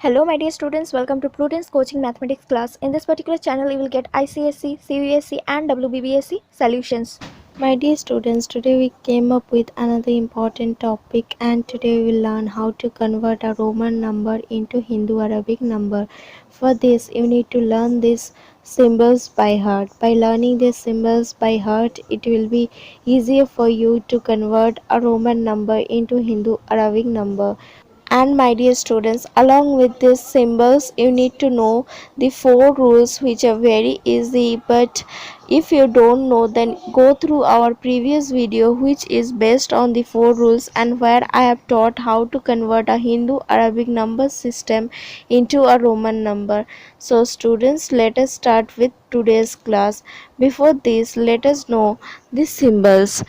Hello my dear students, welcome to Prudence Coaching Mathematics class. In this particular channel you will get ICSE, CBSE and WBBSE solutions. My dear students, today we came up with another important topic, and today we will learn how to convert a Roman number into Hindu Arabic number. For this, you need to learn these symbols by heart. By learning these symbols by heart, it will be easier for you to convert a Roman number into Hindu Arabic number. And my dear students, along with these symbols you need to know the four rules, which are very easy, but if you don't know, then go through our previous video which is based on the four rules, and where I have taught how to convert a Hindu Arabic number system into a Roman number. So students, let us start with today's class. Before this, let us know the symbols.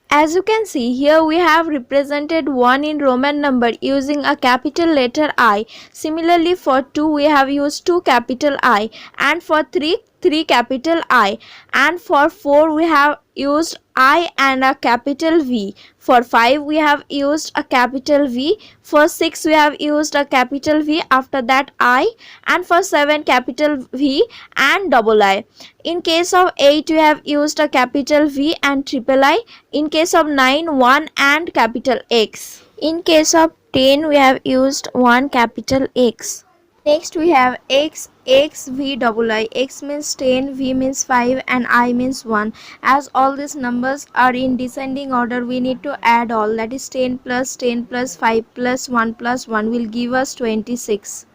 As you can see here, we have represented 1 in Roman number using a capital letter I. Similarly for 2 we have used 2 capital I, and for 3 capital I, and for 4 we have used I and a capital V. For 5 we have used a capital V. For 6 we have used a capital V, after that I, and for 7 capital V and double I. In case of 8 we have used a capital V and triple I. In case of 9, 1 and capital X. In case of 10 we have used 1 capital X. Next we have X, X, V, double I. X means 10, V means 5 and I means 1. As all these numbers are in descending order, we need to add all. That is 10 plus 5 plus 1 will give us 26.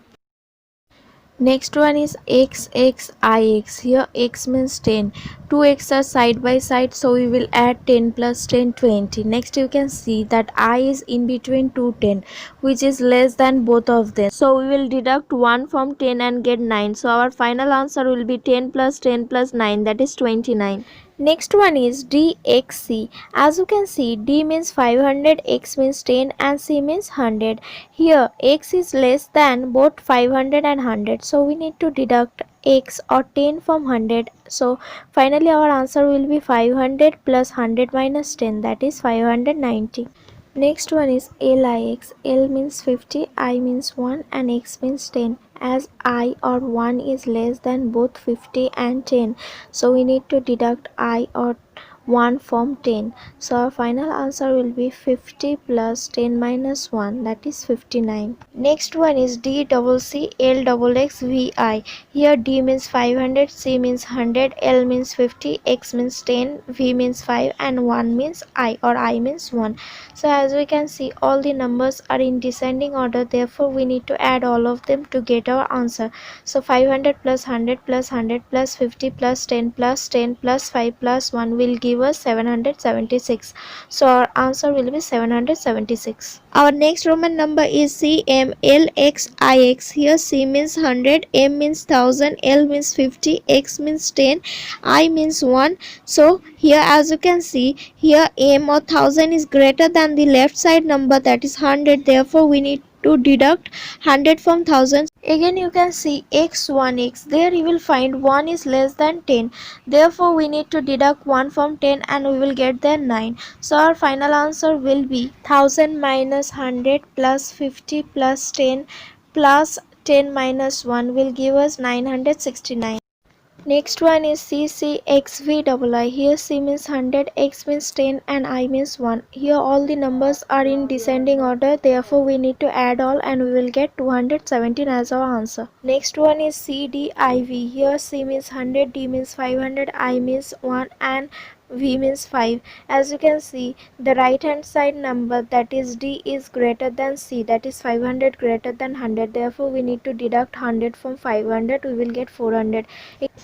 Next one is X, X, I, X. Here X means 10. 2x are side by side, so we will add 10 plus 10, 20. Next you can see that I is in between 2 10, which is less than both of them. So we will deduct 1 from 10 and get 9. So our final answer will be 10 plus 9, that is 29. Next one is DXC. As you can see, D means 500, X means 10 and C means 100. Here X is less than both 500 and 100. So we need to deduct X or 10 from 100. So finally our answer will be 500 plus 100 minus 10, that is 590. Next one is LIX. L means 50, I means 1 and X means 10. As I or 1 is less than both 50 and 10, so we need to deduct I or 1 from 10. So our final answer will be 50 plus 10 minus 1, that is 59. Next one is DCC LXX VI. Here D means 500, C means 100, L means 50, X means 10, V means 5 and 1 means I or I means 1. So as we can see, all the numbers are in descending order, therefore we need to add all of them to get our answer. So 500 plus 100 plus 100 plus 50 plus 10 plus 10 plus 5 plus 1 will give us 776. So our answer will be 776. Our next Roman number is CMLXIX. Here C means 100, M means 1000, L means 50, X means 10, I means 1. So here as you can see, here M or 1000 is greater than the left side number, that is 100. Therefore we need to deduct 100 from 1000. Again you can see X1X. There you will find 1 is less than 10. Therefore we need to deduct 1 from 10 and we will get there 9. So our final answer will be 1000 minus 100 plus 50 plus 10 plus 10 minus 1 will give us 969. Next one is CCXVII. Here C means 100, X means 10 and I means 1. Here all the numbers are in descending order, therefore we need to add all and we will get 217 as our answer. Next one is CDIV. Here C means 100, D means 500, I means 1 and V means 5. As you can see, the right hand side number, that is D, is greater than C, that is 500 greater than 100. Therefore we need to deduct 100 from 500, we will get 400.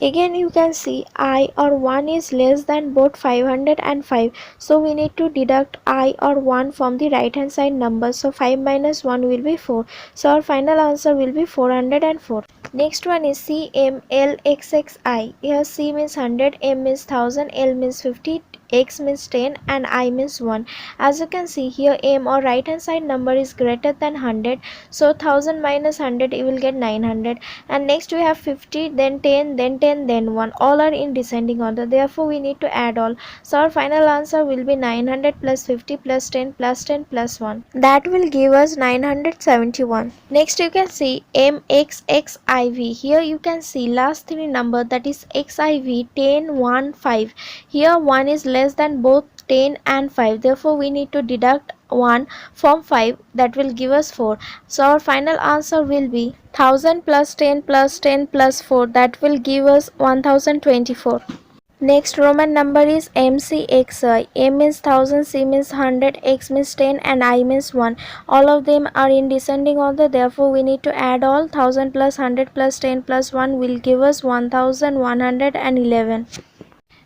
Again you can see I or 1 is less than both 500 and 5. So we need to deduct I or 1 from the right hand side number. So 5 minus 1 will be 4. So our final answer will be 404. Next one is CMLXXI. Here C means 100, M means 1000, L means 50, x means 10 and I means 1. As you can see here, m or right hand side number is greater than 100, so 1000 minus 100 you will get 900. And next we have 50, then 10, then 10, then 1, all are in descending order, therefore we need to add all. So our final answer will be 900 plus 50 plus 10 plus 10 plus 1, that will give us 971. Next you can see mxxiv. Here you can see last three number, that is xiv 10 1 5. Here 1 is less than both 10 and 5, therefore we need to deduct 1 from 5, that will give us 4. So our final answer will be 1000 plus 10 plus 10 plus 4, that will give us 1024. Next Roman number is MCXI. M means 1000, C means 100, X means 10 and I means 1. All of them are in descending order, therefore we need to add all. 1000 plus 100 plus 10 plus 1 will give us 1111.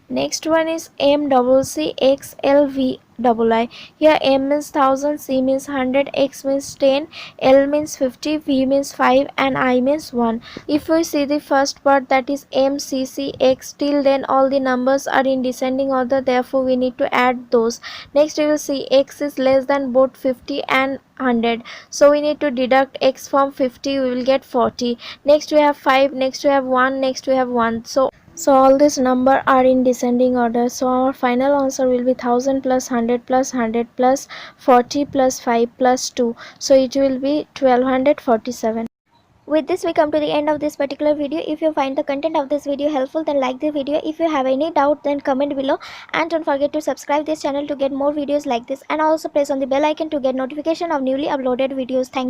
Next one is MCCXLVII. Here M means 1000, C means 100, X means 10, L means 50, V means 5 and I means 1. If we see the first part, that is MCCX, till then all the numbers are in descending order, therefore we need to add those. Next we will see X is less than both 50 and 100, so we need to deduct X from 50, we will get 40. Next we have 5, next we have 1, next we have 1. So all these number are in descending order. So our final answer will be 1000 plus 100 plus 100 plus 40 plus 5 plus 2. So it will be 1247. With this we come to the end of this particular video. If you find the content of this video helpful, then like the video. If you have any doubt, then comment below, and don't forget to subscribe this channel to get more videos like this, and also press on the bell icon to get notification of newly uploaded videos. Thank you.